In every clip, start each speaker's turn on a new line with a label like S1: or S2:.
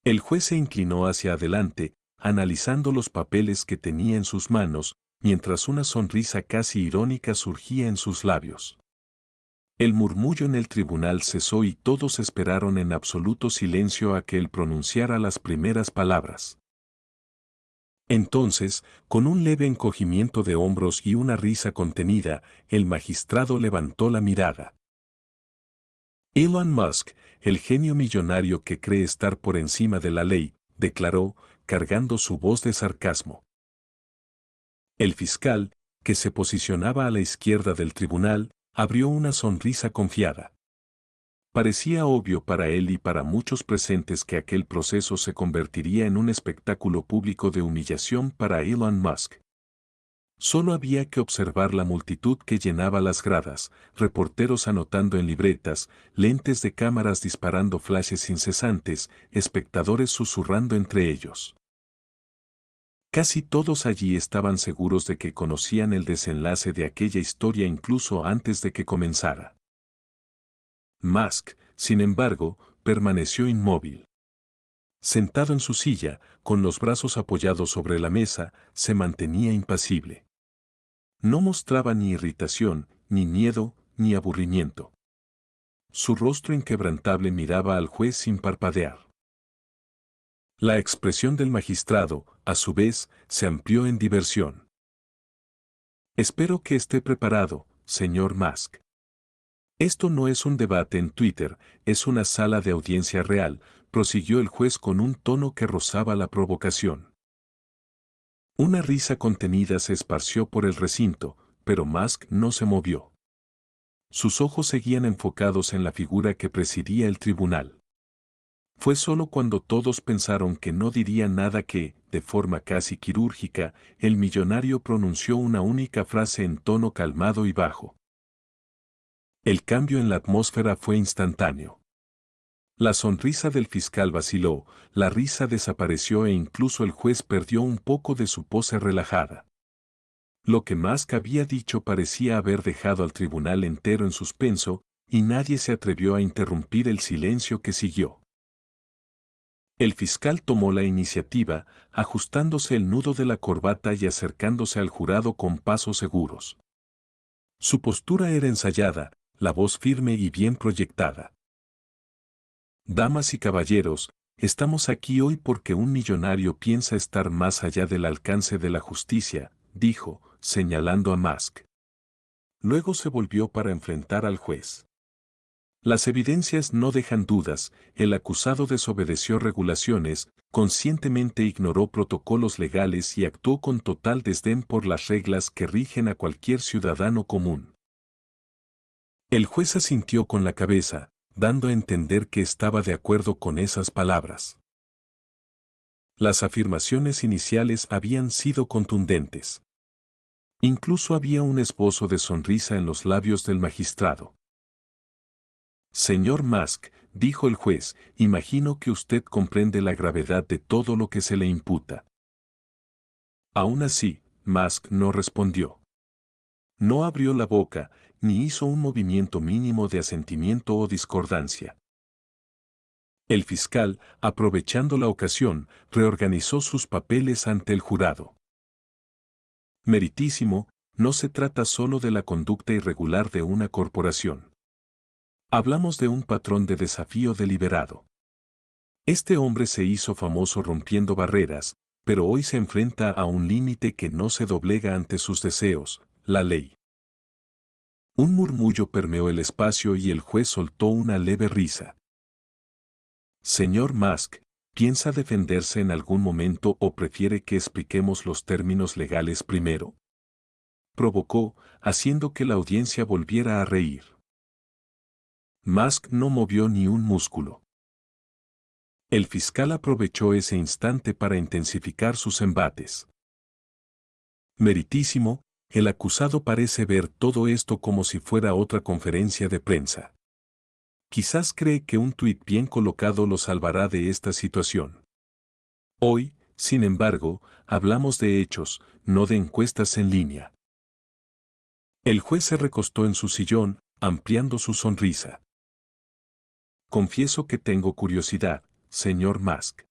S1: El juez se inclinó hacia adelante, analizando los papeles que tenía en sus manos, mientras una sonrisa casi irónica surgía en sus labios. El murmullo en el tribunal cesó y todos esperaron en absoluto silencio a que él pronunciara las primeras palabras. Entonces, con un leve encogimiento de hombros y una risa contenida, el magistrado levantó la mirada. Elon Musk, el genio millonario que cree estar por encima de la ley, declaró, cargando su voz de sarcasmo. El fiscal, que se posicionaba a la izquierda del tribunal, abrió una sonrisa confiada. Parecía obvio para él y para muchos presentes que aquel proceso se convertiría en un espectáculo público de humillación para Elon Musk. Solo había que observar la multitud que llenaba las gradas, reporteros anotando en libretas, lentes de cámaras disparando flashes incesantes, espectadores susurrando entre ellos. Casi todos allí estaban seguros de que conocían el desenlace de aquella historia incluso antes de que comenzara. Musk, sin embargo, permaneció inmóvil. Sentado en su silla, con los brazos apoyados sobre la mesa, se mantenía impasible. No mostraba ni irritación, ni miedo, ni aburrimiento. Su rostro inquebrantable miraba al juez sin parpadear. La expresión del magistrado, a su vez, se amplió en diversión. Espero que esté preparado, señor Musk. Esto no es un debate en Twitter, es una sala de audiencia real, prosiguió el juez con un tono que rozaba la provocación. Una risa contenida se esparció por el recinto, pero Musk no se movió. Sus ojos seguían enfocados en la figura que presidía el tribunal. Fue solo cuando todos pensaron que no diría nada que, de forma casi quirúrgica, el millonario pronunció una única frase en tono calmado y bajo. El cambio en la atmósfera fue instantáneo. La sonrisa del fiscal vaciló, la risa desapareció e incluso el juez perdió un poco de su pose relajada. Lo que Musk había dicho parecía haber dejado al tribunal entero en suspenso, y nadie se atrevió a interrumpir el silencio que siguió. El fiscal tomó la iniciativa, ajustándose el nudo de la corbata y acercándose al jurado con pasos seguros. Su postura era ensayada, la voz firme y bien proyectada. Damas y caballeros, estamos aquí hoy porque un millonario piensa estar más allá del alcance de la justicia, dijo, señalando a Musk. Luego se volvió para enfrentar al juez. Las evidencias no dejan dudas, el acusado desobedeció regulaciones, conscientemente ignoró protocolos legales y actuó con total desdén por las reglas que rigen a cualquier ciudadano común. El juez asintió con la cabeza, dando a entender que estaba de acuerdo con esas palabras. Las afirmaciones iniciales habían sido contundentes. Incluso había un esbozo de sonrisa en los labios del magistrado. Señor Musk, dijo el juez, imagino que usted comprende la gravedad de todo lo que se le imputa. Aún así, Musk no respondió. No abrió la boca, ni hizo un movimiento mínimo de asentimiento o discordancia. El fiscal, aprovechando la ocasión, reorganizó sus papeles ante el jurado. Meritísimo, no se trata solo de la conducta irregular de una corporación. Hablamos de un patrón de desafío deliberado. Este hombre se hizo famoso rompiendo barreras, pero hoy se enfrenta a un límite que no se doblega ante sus deseos, la ley. Un murmullo permeó el espacio y el juez soltó una leve risa. Señor Musk, ¿piensa defenderse en algún momento o prefiere que expliquemos los términos legales primero? Provocó, haciendo que la audiencia volviera a reír. Musk no movió ni un músculo. El fiscal aprovechó ese instante para intensificar sus embates. Meritísimo, el acusado parece ver todo esto como si fuera otra conferencia de prensa. Quizás cree que un tuit bien colocado lo salvará de esta situación. Hoy, sin embargo, hablamos de hechos, no de encuestas en línea. El juez se recostó en su sillón, ampliando su sonrisa. Confieso que tengo curiosidad, señor Musk.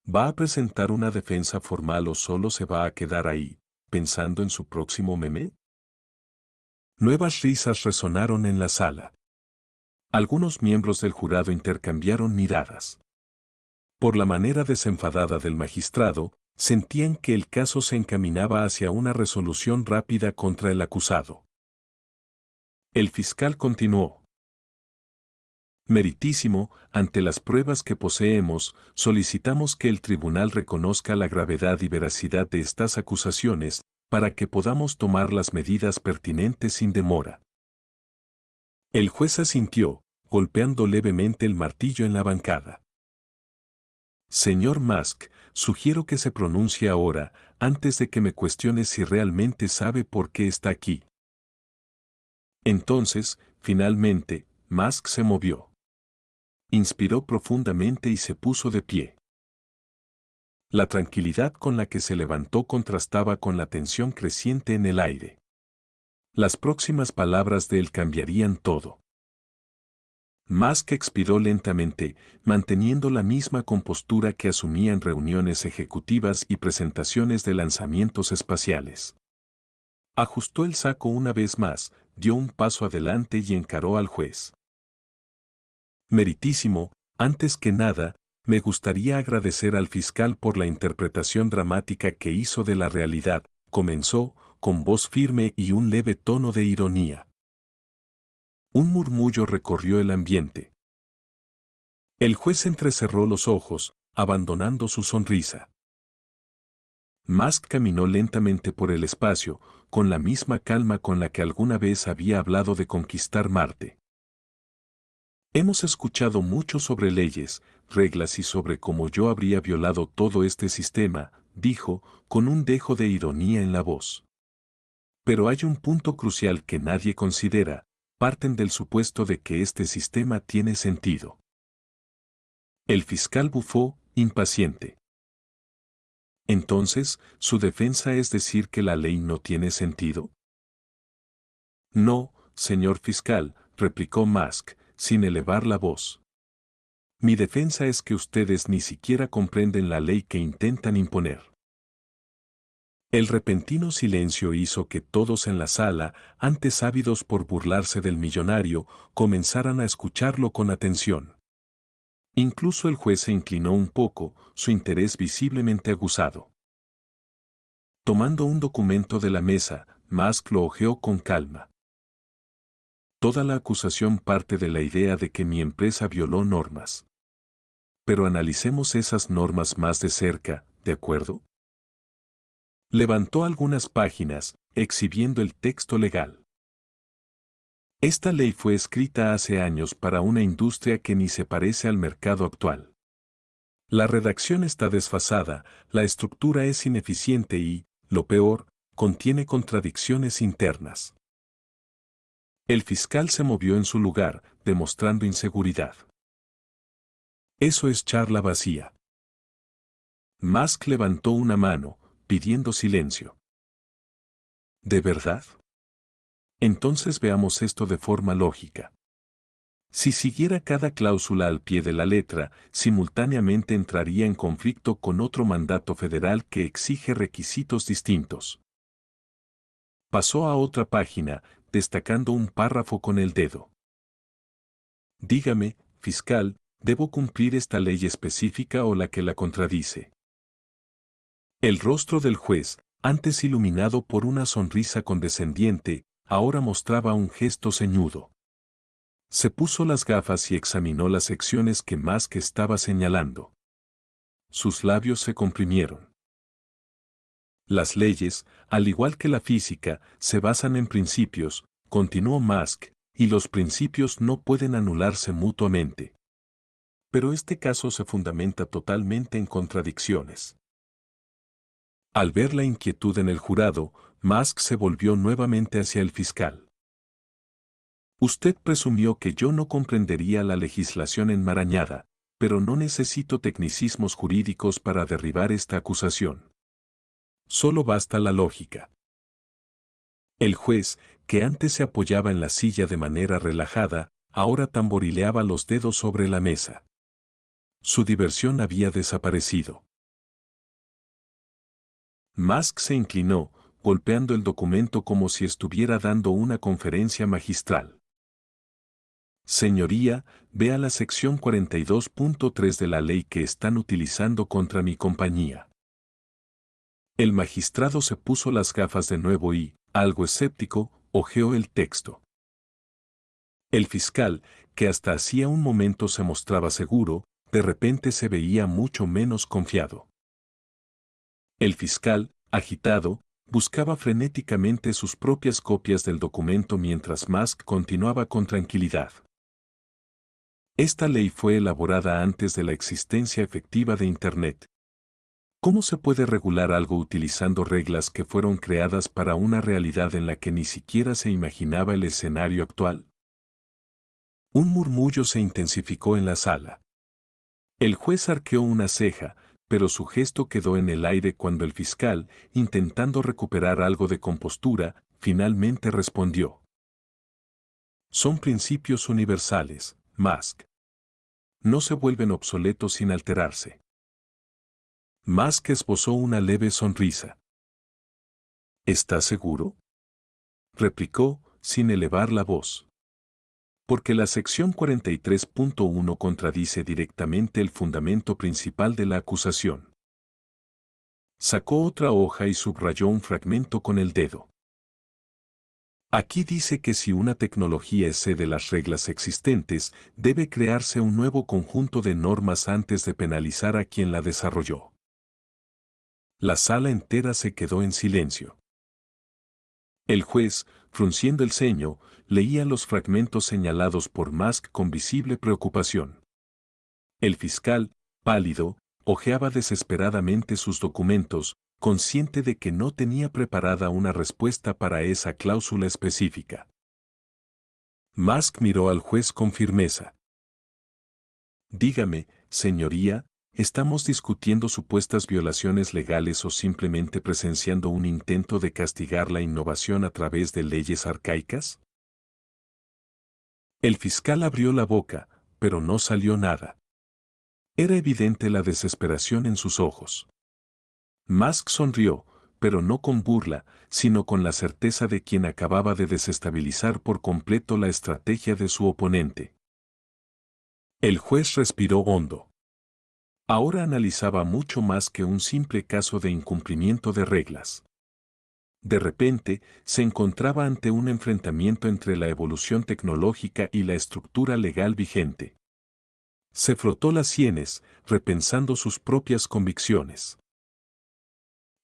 S1: ¿Va a presentar una defensa formal o solo se va a quedar ahí, pensando en su próximo meme? Nuevas risas resonaron en la sala. Algunos miembros del jurado intercambiaron miradas. Por la manera desenfadada del magistrado, sentían que el caso se encaminaba hacia una resolución rápida contra el acusado. El fiscal continuó. Meritísimo, ante las pruebas que poseemos, solicitamos que el tribunal reconozca la gravedad y veracidad de estas acusaciones, para que podamos tomar las medidas pertinentes sin demora. El juez asintió, golpeando levemente el martillo en la bancada. Señor Musk, sugiero que se pronuncie ahora, antes de que me cuestione si realmente sabe por qué está aquí. Entonces, finalmente, Musk se movió. Inspiró profundamente y se puso de pie. La tranquilidad con la que se levantó contrastaba con la tensión creciente en el aire. Las próximas palabras de él cambiarían todo. Musk expiró lentamente, manteniendo la misma compostura que asumía en reuniones ejecutivas y presentaciones de lanzamientos espaciales. Ajustó el saco una vez más, dio un paso adelante y encaró al juez. Meritísimo, antes que nada, me gustaría agradecer al fiscal por la interpretación dramática que hizo de la realidad, comenzó, con voz firme y un leve tono de ironía. Un murmullo recorrió el ambiente. El juez entrecerró los ojos, abandonando su sonrisa. Musk caminó lentamente por el espacio, con la misma calma con la que alguna vez había hablado de conquistar Marte. Hemos escuchado mucho sobre leyes, reglas y sobre cómo yo habría violado todo este sistema, dijo, con un dejo de ironía en la voz. Pero hay un punto crucial que nadie considera, parten del supuesto de que este sistema tiene sentido. El fiscal bufó, impaciente. Entonces, ¿su defensa es decir que la ley no tiene sentido? No, señor fiscal, replicó Musk, sin elevar la voz. Mi defensa es que ustedes ni siquiera comprenden la ley que intentan imponer. El repentino silencio hizo que todos en la sala, antes ávidos por burlarse del millonario, comenzaran a escucharlo con atención. Incluso el juez se inclinó un poco, su interés visiblemente aguzado. Tomando un documento de la mesa, Musk lo hojeó con calma. Toda la acusación parte de la idea de que mi empresa violó normas. Pero analicemos esas normas más de cerca, ¿de acuerdo? Levantó algunas páginas, exhibiendo el texto legal. Esta ley fue escrita hace años para una industria que ni se parece al mercado actual. La redacción está desfasada, la estructura es ineficiente y, lo peor, contiene contradicciones internas. El fiscal se movió en su lugar, demostrando inseguridad. Eso es charla vacía. Musk levantó una mano, pidiendo silencio. ¿De verdad? Entonces veamos esto de forma lógica. Si siguiera cada cláusula al pie de la letra, simultáneamente entraría en conflicto con otro mandato federal que exige requisitos distintos. Pasó a otra página, destacando un párrafo con el dedo. Dígame, fiscal, ¿debo cumplir esta ley específica o la que la contradice? El rostro del juez, antes iluminado por una sonrisa condescendiente, ahora mostraba un gesto ceñudo. Se puso las gafas y examinó las secciones que Musk estaba señalando. Sus labios se comprimieron. Las leyes, al igual que la física, se basan en principios, continuó Musk, y los principios no pueden anularse mutuamente. Pero este caso se fundamenta totalmente en contradicciones. Al ver la inquietud en el jurado, Musk se volvió nuevamente hacia el fiscal. Usted presumió que yo no comprendería la legislación enmarañada, pero no necesito tecnicismos jurídicos para derribar esta acusación. Solo basta la lógica. El juez, que antes se apoyaba en la silla de manera relajada, ahora tamborileaba los dedos sobre la mesa. Su diversión había desaparecido. Musk se inclinó, golpeando el documento como si estuviera dando una conferencia magistral. Señoría, vea la sección 42.3 de la ley que están utilizando contra mi compañía. El magistrado se puso las gafas de nuevo y, algo escéptico, hojeó el texto. El fiscal, que hasta hacía un momento se mostraba seguro, de repente se veía mucho menos confiado. El fiscal, agitado, buscaba frenéticamente sus propias copias del documento mientras Musk continuaba con tranquilidad. Esta ley fue elaborada antes de la existencia efectiva de Internet. ¿Cómo se puede regular algo utilizando reglas que fueron creadas para una realidad en la que ni siquiera se imaginaba el escenario actual? Un murmullo se intensificó en la sala. El juez arqueó una ceja, pero su gesto quedó en el aire cuando el fiscal, intentando recuperar algo de compostura, finalmente respondió. Son principios universales, Musk. No se vuelven obsoletos sin alterarse. Musk esbozó una leve sonrisa. ¿Estás seguro?, replicó, sin elevar la voz. Porque la sección 43.1 contradice directamente el fundamento principal de la acusación. Sacó otra hoja y subrayó un fragmento con el dedo. Aquí dice que si una tecnología excede las reglas existentes, debe crearse un nuevo conjunto de normas antes de penalizar a quien la desarrolló. La sala entera se quedó en silencio. El juez, frunciendo el ceño, leía los fragmentos señalados por Musk con visible preocupación. El fiscal, pálido, hojeaba desesperadamente sus documentos, consciente de que no tenía preparada una respuesta para esa cláusula específica. Musk miró al juez con firmeza. Dígame, señoría, ¿estamos discutiendo supuestas violaciones legales o simplemente presenciando un intento de castigar la innovación a través de leyes arcaicas? El fiscal abrió la boca, pero no salió nada. Era evidente la desesperación en sus ojos. Musk sonrió, pero no con burla, sino con la certeza de quien acababa de desestabilizar por completo la estrategia de su oponente. El juez respiró hondo. Ahora analizaba mucho más que un simple caso de incumplimiento de reglas. De repente, se encontraba ante un enfrentamiento entre la evolución tecnológica y la estructura legal vigente. Se frotó las sienes, repensando sus propias convicciones.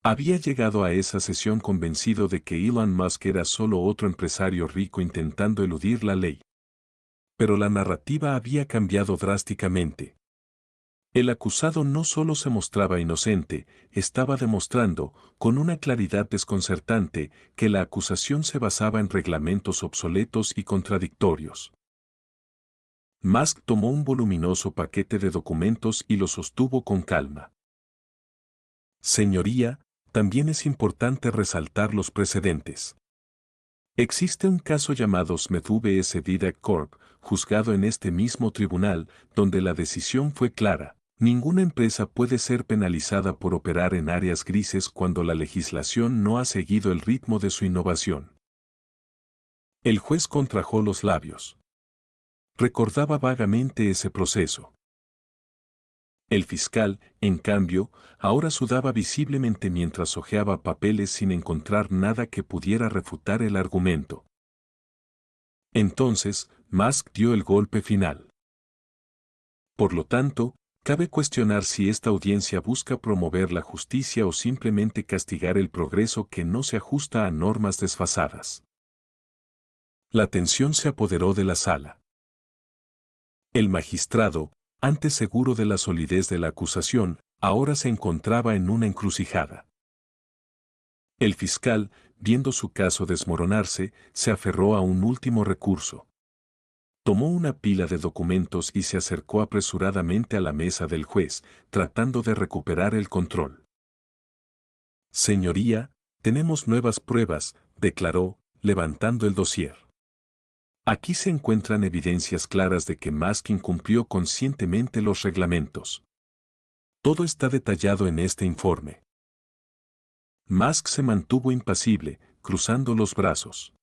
S1: Había llegado a esa sesión convencido de que Elon Musk era solo otro empresario rico intentando eludir la ley. Pero la narrativa había cambiado drásticamente. El acusado no solo se mostraba inocente, estaba demostrando, con una claridad desconcertante, que la acusación se basaba en reglamentos obsoletos y contradictorios. Musk tomó un voluminoso paquete de documentos y lo sostuvo con calma. Señoría, también es importante resaltar los precedentes. Existe un caso llamado Smith vs. Vida Corp., juzgado en este mismo tribunal, donde la decisión fue clara. Ninguna empresa puede ser penalizada por operar en áreas grises cuando la legislación no ha seguido el ritmo de su innovación. El juez contrajo los labios. Recordaba vagamente ese proceso. El fiscal, en cambio, ahora sudaba visiblemente mientras hojeaba papeles sin encontrar nada que pudiera refutar el argumento. Entonces, Musk dio el golpe final. Por lo tanto, cabe cuestionar si esta audiencia busca promover la justicia o simplemente castigar el progreso que no se ajusta a normas desfasadas. La tensión se apoderó de la sala. El magistrado, antes seguro de la solidez de la acusación, ahora se encontraba en una encrucijada. El fiscal, viendo su caso desmoronarse, se aferró a un último recurso. Tomó una pila de documentos y se acercó apresuradamente a la mesa del juez, tratando de recuperar el control. Señoría, tenemos nuevas pruebas, declaró, levantando el dossier. Aquí se encuentran evidencias claras de que Musk incumplió conscientemente los reglamentos. Todo está detallado en este informe. Musk se mantuvo impasible, cruzando los brazos.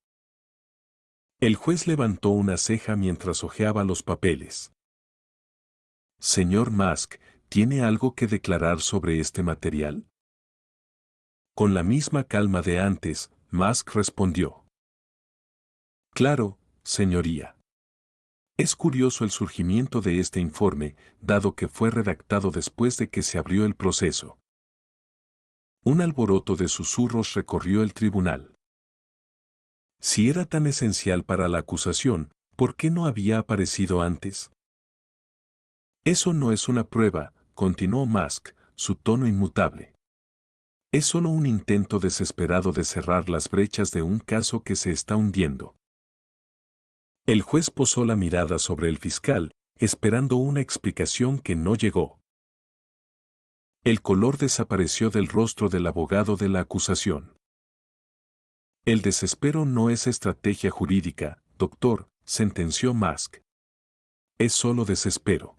S1: El juez levantó una ceja mientras hojeaba los papeles. Señor Musk, ¿tiene algo que declarar sobre este material? Con la misma calma de antes, Musk respondió. Claro, señoría. Es curioso el surgimiento de este informe, dado que fue redactado después de que se abrió el proceso. Un alboroto de susurros recorrió el tribunal. Si era tan esencial para la acusación, ¿por qué no había aparecido antes? Eso no es una prueba, continuó Musk, su tono inmutable. Es solo un intento desesperado de cerrar las brechas de un caso que se está hundiendo. El juez posó la mirada sobre el fiscal, esperando una explicación que no llegó. El color desapareció del rostro del abogado de la acusación. El desespero no es estrategia jurídica, doctor, sentenció Musk. Es solo desespero.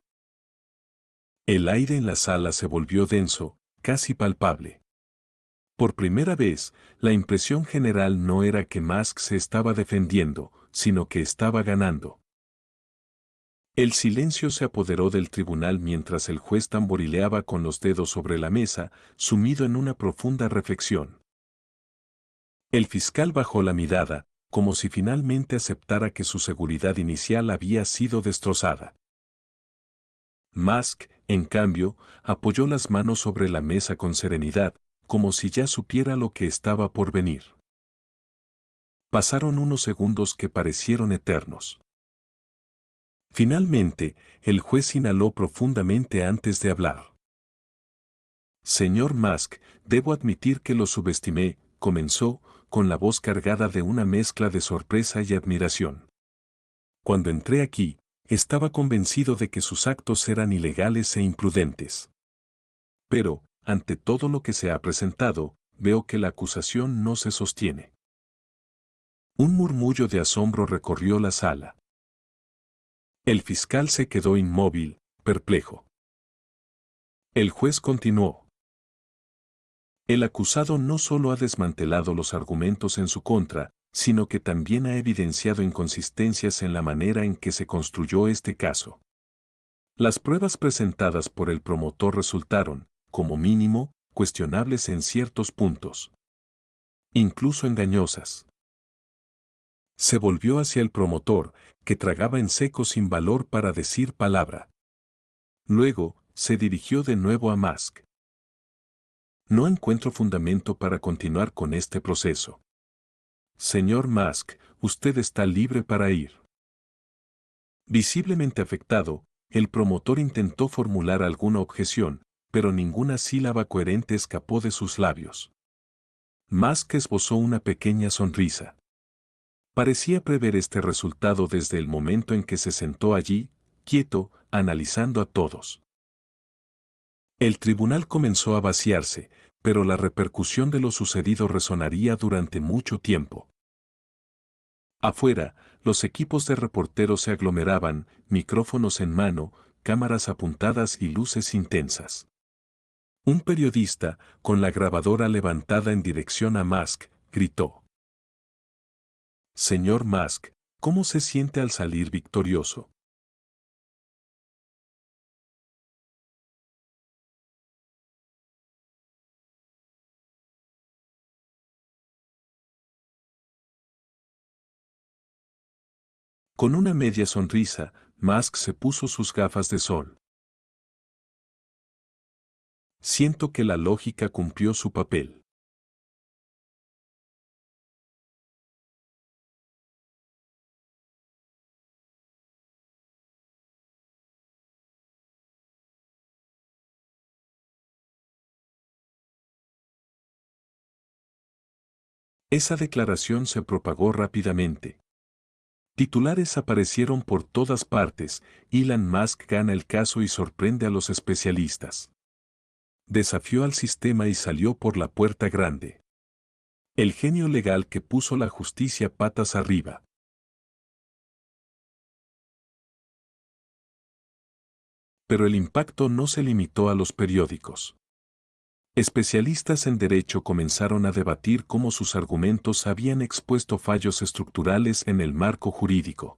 S1: El aire en la sala se volvió denso, casi palpable. Por primera vez, la impresión general no era que Musk se estaba defendiendo, sino que estaba ganando. El silencio se apoderó del tribunal mientras el juez tamborileaba con los dedos sobre la mesa, sumido en una profunda reflexión. El fiscal bajó la mirada, como si finalmente aceptara que su seguridad inicial había sido destrozada. Musk, en cambio, apoyó las manos sobre la mesa con serenidad, como si ya supiera lo que estaba por venir. Pasaron unos segundos que parecieron eternos. Finalmente, el juez inhaló profundamente antes de hablar. Señor Musk, debo admitir que lo subestimé, comenzó, con la voz cargada de una mezcla de sorpresa y admiración. Cuando entré aquí, estaba convencido de que sus actos eran ilegales e imprudentes. Pero, ante todo lo que se ha presentado, veo que la acusación no se sostiene. Un murmullo de asombro recorrió la sala. El fiscal se quedó inmóvil, perplejo. El juez continuó. El acusado no solo ha desmantelado los argumentos en su contra, sino que también ha evidenciado inconsistencias en la manera en que se construyó este caso. Las pruebas presentadas por el promotor resultaron, como mínimo, cuestionables en ciertos puntos. Incluso engañosas. Se volvió hacia el promotor, que tragaba en seco sin valor para decir palabra. Luego, se dirigió de nuevo a Musk. No encuentro fundamento para continuar con este proceso. Señor Musk, usted está libre para ir. Visiblemente afectado, el promotor intentó formular alguna objeción, pero ninguna sílaba coherente escapó de sus labios. Musk esbozó una pequeña sonrisa. Parecía prever este resultado desde el momento en que se sentó allí, quieto, analizando a todos. El tribunal comenzó a vaciarse, pero la repercusión de lo sucedido resonaría durante mucho tiempo. Afuera, los equipos de reporteros se aglomeraban, micrófonos en mano, cámaras apuntadas y luces intensas. Un periodista, con la grabadora levantada en dirección a Musk, gritó. Señor Musk, ¿cómo se siente al salir victorioso? Con una media sonrisa, Musk se puso sus gafas de sol. Siento que la lógica cumplió su papel. Esa declaración se propagó rápidamente. Titulares aparecieron por todas partes, Elon Musk gana el caso y sorprende a los especialistas. Desafió al sistema y salió por la puerta grande. El genio legal que puso la justicia patas arriba. Pero el impacto no se limitó a los periódicos. Especialistas en derecho comenzaron a debatir cómo sus argumentos habían expuesto fallos estructurales en el marco jurídico.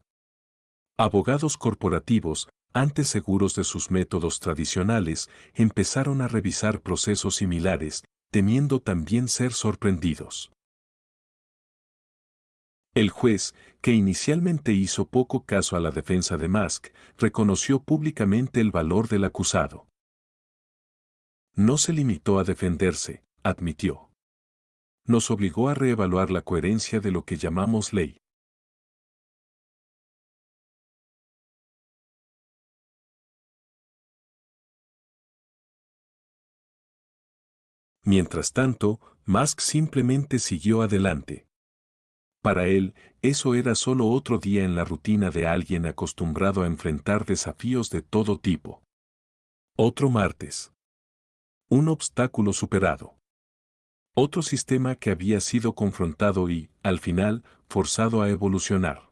S1: Abogados corporativos, antes seguros de sus métodos tradicionales, empezaron a revisar procesos similares, temiendo también ser sorprendidos. El juez, que inicialmente hizo poco caso a la defensa de Musk, reconoció públicamente el valor del acusado. No se limitó a defenderse, admitió. Nos obligó a reevaluar la coherencia de lo que llamamos ley. Mientras tanto, Musk simplemente siguió adelante. Para él, eso era solo otro día en la rutina de alguien acostumbrado a enfrentar desafíos de todo tipo. Otro martes. Un obstáculo superado. Otro sistema que había sido confrontado y, al final, forzado a evolucionar.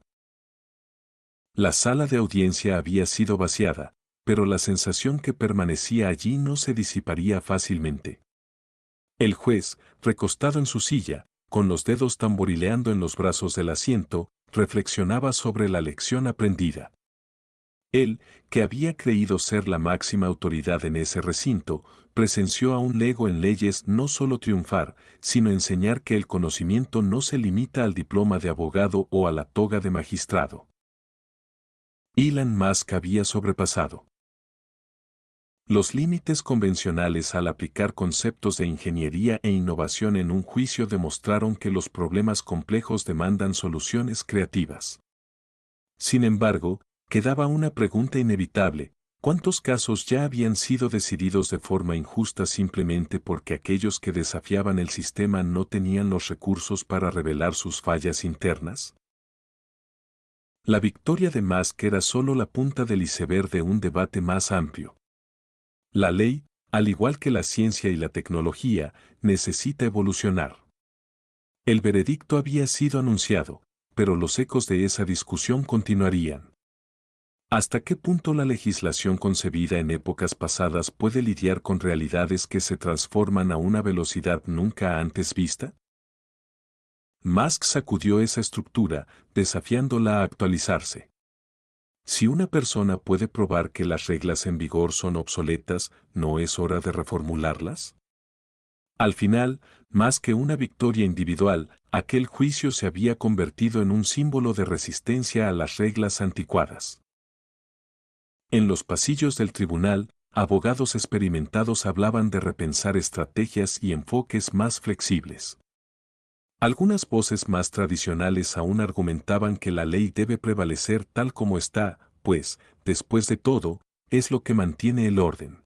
S1: La sala de audiencia había sido vaciada, pero la sensación que permanecía allí no se disiparía fácilmente. El juez, recostado en su silla, con los dedos tamborileando en los brazos del asiento, reflexionaba sobre la lección aprendida. Él, que había creído ser la máxima autoridad en ese recinto, presenció a un lego en leyes no solo triunfar, sino enseñar que el conocimiento no se limita al diploma de abogado o a la toga de magistrado. Elon Musk había sobrepasado los límites convencionales al aplicar conceptos de ingeniería e innovación en un juicio demostraron que los problemas complejos demandan soluciones creativas. Sin embargo, quedaba una pregunta inevitable: ¿cuántos casos ya habían sido decididos de forma injusta simplemente porque aquellos que desafiaban el sistema no tenían los recursos para revelar sus fallas internas? La victoria de Musk era solo la punta del iceberg de un debate más amplio. La ley, al igual que la ciencia y la tecnología, necesita evolucionar. El veredicto había sido anunciado, pero los ecos de esa discusión continuarían. ¿Hasta qué punto la legislación concebida en épocas pasadas puede lidiar con realidades que se transforman a una velocidad nunca antes vista? Musk sacudió esa estructura, desafiándola a actualizarse. Si una persona puede probar que las reglas en vigor son obsoletas, ¿no es hora de reformularlas? Al final, más que una victoria individual, aquel juicio se había convertido en un símbolo de resistencia a las reglas anticuadas. En los pasillos del tribunal, abogados experimentados hablaban de repensar estrategias y enfoques más flexibles. Algunas voces más tradicionales aún argumentaban que la ley debe prevalecer tal como está, pues, después de todo, es lo que mantiene el orden.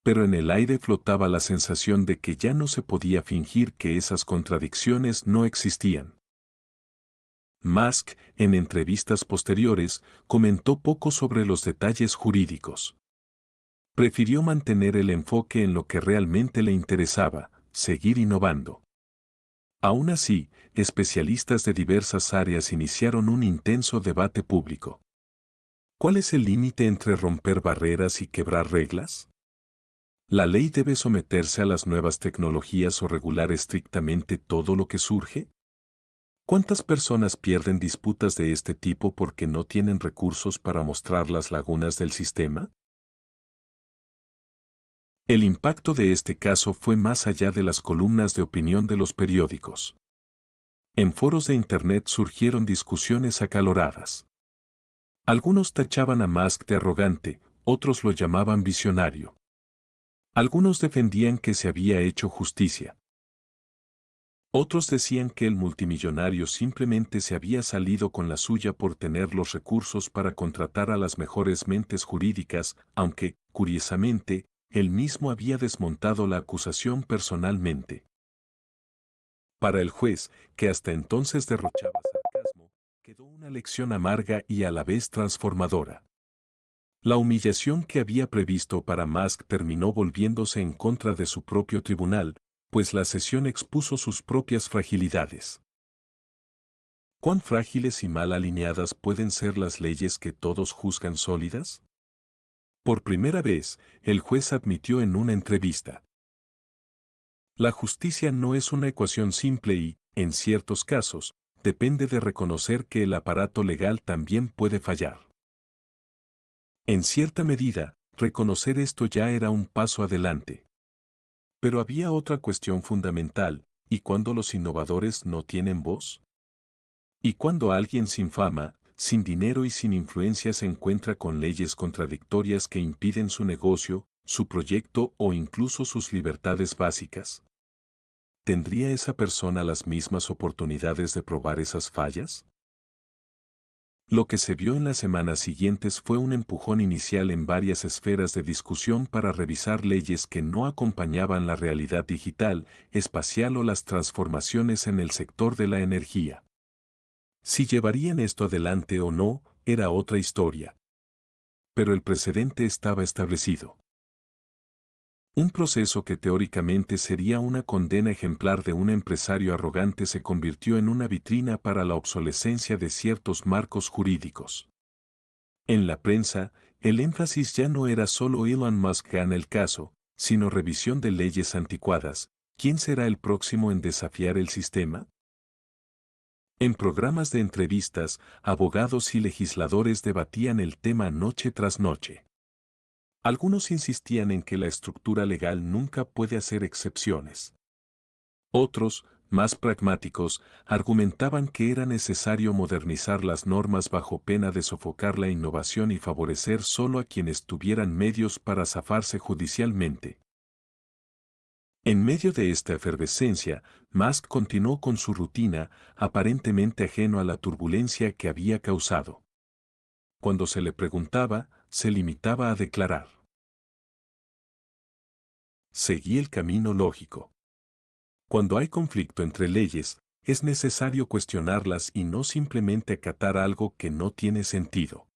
S1: Pero en el aire flotaba la sensación de que ya no se podía fingir que esas contradicciones no existían. Musk, en entrevistas posteriores, comentó poco sobre los detalles jurídicos. Prefirió mantener el enfoque en lo que realmente le interesaba: seguir innovando. Aún así, especialistas de diversas áreas iniciaron un intenso debate público. ¿Cuál es el límite entre romper barreras y quebrar reglas? ¿La ley debe someterse a las nuevas tecnologías o regular estrictamente todo lo que surge? ¿Cuántas personas pierden disputas de este tipo porque no tienen recursos para mostrar las lagunas del sistema? El impacto de este caso fue más allá de las columnas de opinión de los periódicos. En foros de Internet surgieron discusiones acaloradas. Algunos tachaban a Musk de arrogante, otros lo llamaban visionario. Algunos defendían que se había hecho justicia. Otros decían que el multimillonario simplemente se había salido con la suya por tener los recursos para contratar a las mejores mentes jurídicas, aunque, curiosamente, él mismo había desmontado la acusación personalmente. Para el juez, que hasta entonces derrochaba sarcasmo, quedó una lección amarga y a la vez transformadora. La humillación que había previsto para Musk terminó volviéndose en contra de su propio tribunal, pues la sesión expuso sus propias fragilidades. ¿Cuán frágiles y mal alineadas pueden ser las leyes que todos juzgan sólidas? Por primera vez, el juez admitió en una entrevista: La justicia no es una ecuación simple y, en ciertos casos, depende de reconocer que el aparato legal también puede fallar. En cierta medida, reconocer esto ya era un paso adelante. Pero había otra cuestión fundamental: ¿y cuándo los innovadores no tienen voz? ¿Y cuándo alguien sin fama, sin dinero y sin influencia se encuentra con leyes contradictorias que impiden su negocio, su proyecto o incluso sus libertades básicas? ¿Tendría esa persona las mismas oportunidades de probar esas fallas? Lo que se vio en las semanas siguientes fue un empujón inicial en varias esferas de discusión para revisar leyes que no acompañaban la realidad digital, espacial o las transformaciones en el sector de la energía. Si llevarían esto adelante o no, era otra historia. Pero el precedente estaba establecido. Un proceso que teóricamente sería una condena ejemplar de un empresario arrogante se convirtió en una vitrina para la obsolescencia de ciertos marcos jurídicos. En la prensa, el énfasis ya no era solo Elon Musk gana el caso, sino revisión de leyes anticuadas. ¿Quién será el próximo en desafiar el sistema? En programas de entrevistas, abogados y legisladores debatían el tema noche tras noche. Algunos insistían en que la estructura legal nunca puede hacer excepciones. Otros, más pragmáticos, argumentaban que era necesario modernizar las normas bajo pena de sofocar la innovación y favorecer solo a quienes tuvieran medios para zafarse judicialmente. En medio de esta efervescencia, Musk continuó con su rutina, aparentemente ajeno a la turbulencia que había causado. Cuando se le preguntaba, se limitaba a declarar: seguí el camino lógico. Cuando hay conflicto entre leyes, es necesario cuestionarlas y no simplemente acatar algo que no tiene sentido.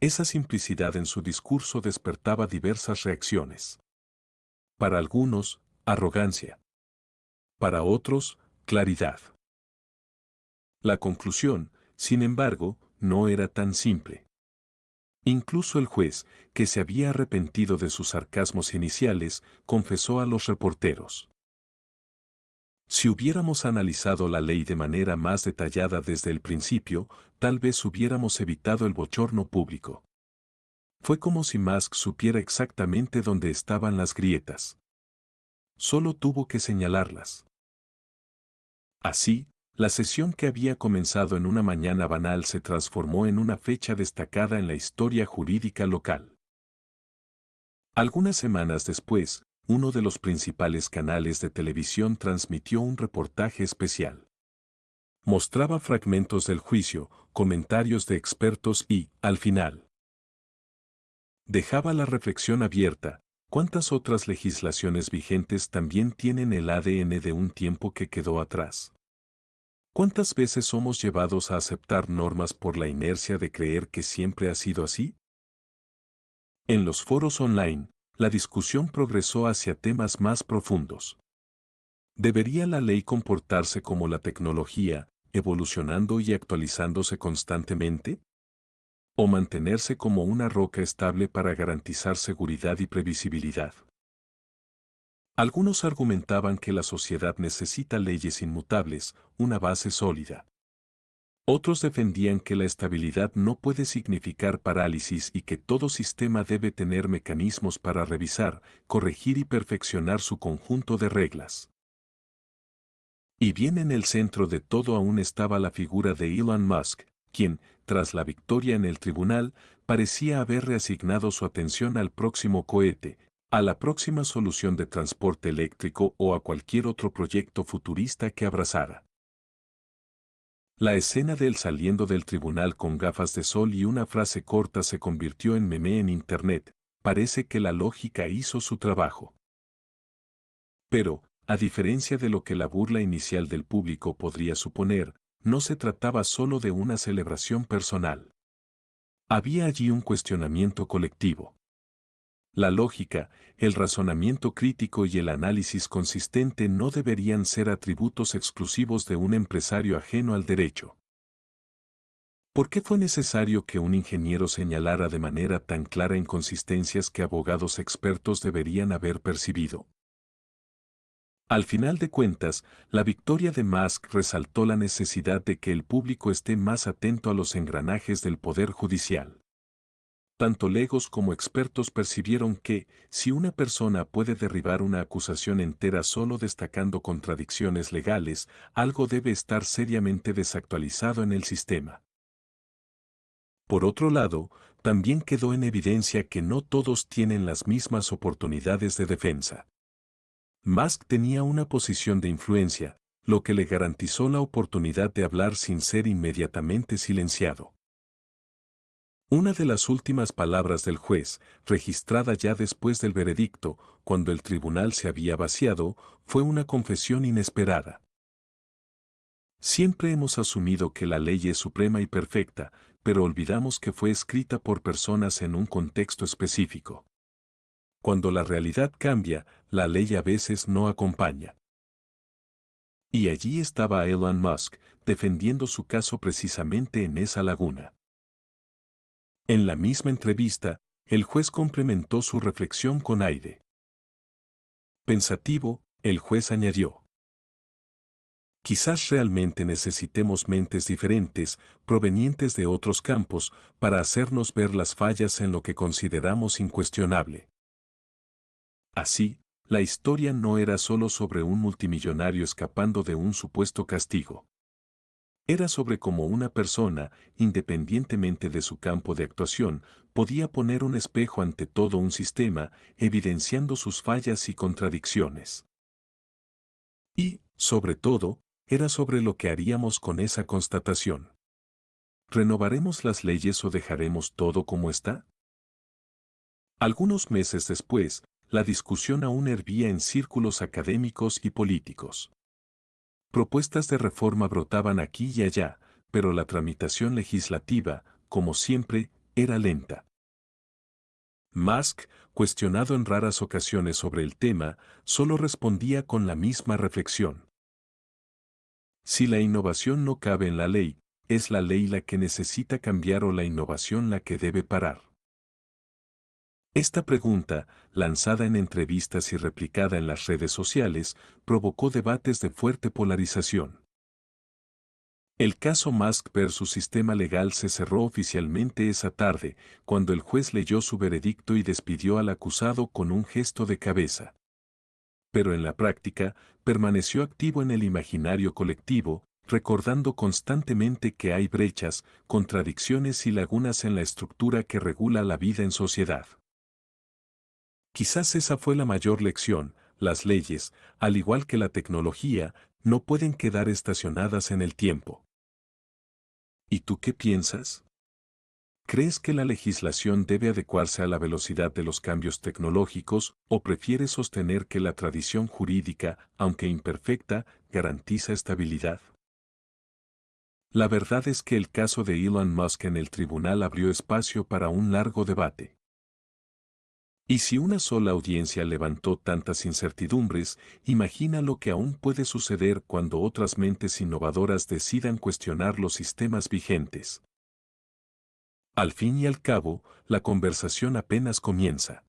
S1: Esa simplicidad en su discurso despertaba diversas reacciones. Para algunos, arrogancia. Para otros, claridad. La conclusión, sin embargo, no era tan simple. Incluso el juez, que se había arrepentido de sus sarcasmos iniciales, confesó a los reporteros: si hubiéramos analizado la ley de manera más detallada desde el principio, tal vez hubiéramos evitado el bochorno público. Fue como si Musk supiera exactamente dónde estaban las grietas. Solo tuvo que señalarlas. Así, la sesión que había comenzado en una mañana banal se transformó en una fecha destacada en la historia jurídica local. Algunas semanas después, uno de los principales canales de televisión transmitió un reportaje especial. Mostraba fragmentos del juicio, comentarios de expertos y, al final, dejaba la reflexión abierta: ¿cuántas otras legislaciones vigentes también tienen el ADN de un tiempo que quedó atrás? ¿Cuántas veces somos llevados a aceptar normas por la inercia de creer que siempre ha sido así? En los foros online, la discusión progresó hacia temas más profundos. ¿Debería la ley comportarse como la tecnología, evolucionando y actualizándose constantemente? ¿O mantenerse como una roca estable para garantizar seguridad y previsibilidad? Algunos argumentaban que la sociedad necesita leyes inmutables, una base sólida. Otros defendían que la estabilidad no puede significar parálisis y que todo sistema debe tener mecanismos para revisar, corregir y perfeccionar su conjunto de reglas. Y bien en el centro de todo aún estaba la figura de Elon Musk, quien, tras la victoria en el tribunal, parecía haber reasignado su atención al próximo cohete, a la próxima solución de transporte eléctrico o a cualquier otro proyecto futurista que abrazara. La escena de él saliendo del tribunal con gafas de sol y una frase corta se convirtió en meme en internet. Parece que la lógica hizo su trabajo. Pero, a diferencia de lo que la burla inicial del público podría suponer, no se trataba solo de una celebración personal. Había allí un cuestionamiento colectivo. La lógica, el razonamiento crítico y el análisis consistente no deberían ser atributos exclusivos de un empresario ajeno al derecho. ¿Por qué fue necesario que un ingeniero señalara de manera tan clara inconsistencias que abogados expertos deberían haber percibido? Al final de cuentas, la victoria de Musk resaltó la necesidad de que el público esté más atento a los engranajes del poder judicial. Tanto legos como expertos percibieron que, si una persona puede derribar una acusación entera solo destacando contradicciones legales, algo debe estar seriamente desactualizado en el sistema. Por otro lado, también quedó en evidencia que no todos tienen las mismas oportunidades de defensa. Musk tenía una posición de influencia, lo que le garantizó la oportunidad de hablar sin ser inmediatamente silenciado. Una de las últimas palabras del juez, registrada ya después del veredicto, cuando el tribunal se había vaciado, fue una confesión inesperada. Siempre hemos asumido que la ley es suprema y perfecta, pero olvidamos que fue escrita por personas en un contexto específico. Cuando la realidad cambia, la ley a veces no acompaña. Y allí estaba Elon Musk, defendiendo su caso precisamente en esa laguna. En la misma entrevista, el juez complementó su reflexión con aire pensativo, el juez añadió: quizás realmente necesitemos mentes diferentes, provenientes de otros campos, para hacernos ver las fallas en lo que consideramos incuestionable. Así, la historia no era solo sobre un multimillonario escapando de un supuesto castigo. Era sobre cómo una persona, independientemente de su campo de actuación, podía poner un espejo ante todo un sistema, evidenciando sus fallas y contradicciones. Y, sobre todo, era sobre lo que haríamos con esa constatación. ¿Renovaremos las leyes o dejaremos todo como está? Algunos meses después, la discusión aún hervía en círculos académicos y políticos. Propuestas de reforma brotaban aquí y allá, pero la tramitación legislativa, como siempre, era lenta. Musk, cuestionado en raras ocasiones sobre el tema, solo respondía con la misma reflexión. Si la innovación no cabe en la ley, ¿es la ley la que necesita cambiar o la innovación la que debe parar? Esta pregunta, lanzada en entrevistas y replicada en las redes sociales, provocó debates de fuerte polarización. El caso Musk versus sistema legal se cerró oficialmente esa tarde, cuando el juez leyó su veredicto y despidió al acusado con un gesto de cabeza. Pero en la práctica, permaneció activo en el imaginario colectivo, recordando constantemente que hay brechas, contradicciones y lagunas en la estructura que regula la vida en sociedad. Quizás esa fue la mayor lección: las leyes, al igual que la tecnología, no pueden quedar estacionadas en el tiempo. ¿Y tú qué piensas? ¿Crees que la legislación debe adecuarse a la velocidad de los cambios tecnológicos o prefieres sostener que la tradición jurídica, aunque imperfecta, garantiza estabilidad? La verdad es que el caso de Elon Musk en el tribunal abrió espacio para un largo debate. Y si una sola audiencia levantó tantas incertidumbres, imagina lo que aún puede suceder cuando otras mentes innovadoras decidan cuestionar los sistemas vigentes. Al fin y al cabo, la conversación apenas comienza.